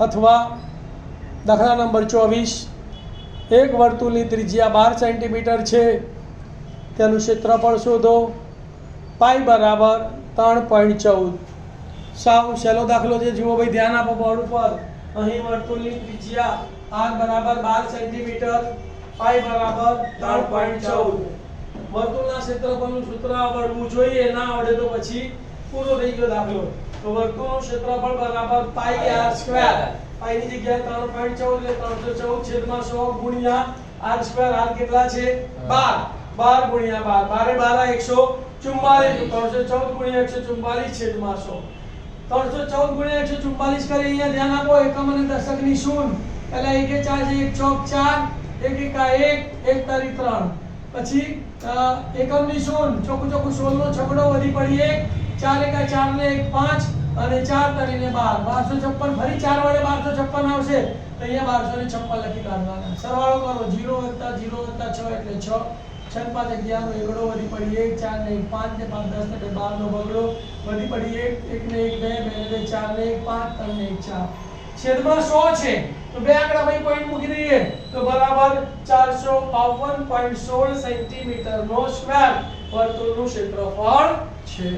अथवा दाखला नंबर 24, एक वर्तुळની ત્રિજ્યા 12 સેન્ટીમીટર છે, તેનું ક્ષેત્રફળ શોધો. પાઈ બરાબર 3.14. સાવ સહેલો દાખલો છે. જુઓ ભાઈ, ધ્યાન આપો બોર્ડ ઉપર. અહીં વર્તુળની ત્રિજ્યા r બરાબર 12 સેન્ટીમીટર, પાઈ બરાબર 3.14. વર્તુળના ક્ષેત્રફળનું સૂત્ર આવડવું જોઈએ. ના આવડે તો પછી પૂરો થઈ ગયો દાખલો. તો વર્તુળનું ક્ષેત્રફળ બરાબર પાઈ r સ્ક્વેર. પાઈની જગ્યાએ 3.14 એટલે 314/100 ગુણ્યા r સ્ક્વેર. r કેટલા છે? 12. 12 ગુણ્યા 12. 12 144. 314 ગુણ્યા 144/100. 314 ગુણ્યા 144 કરી. અહીંયા ध्यान આપો, એકમ અને દશકની શૂન્ય. પહેલા 1 એ 4 છે, 1 ચોક 4, 1 એકા 1, 1 તારી 3. પછી એકમની શૂન્ય, ચોખ્ખું ચોખ્ખું 16 નો છગડો વધી પડી 1, 4 એકા 4 ને 1 5 અને 4 તારીને 12. 1256 ફરી 4 વડે 1256 આવશે. તો અહીંયા 1256 લખી કાઢવાના. સરવાળો કરો. 0 + 0 + 6 એટલે 6. 6 × 5 11 નો એકડો વધી પડી 1, 4 ને 1 5 ને 5 10 ને 12 નો બગડો વધી પડી 1, 1 ને 1 2, 2 ને 2 4 ને 1 5, 3 ને 1 4. છેદમાં 100 છે તો બે આંકડા ભાઈ પોઈન્ટ મૂકી દઈએ તો બરાબર 452.16 સેન્ટીમીટર નો સ્ક્વેર વર્તુળનું ક્ષેત્રફળ છે.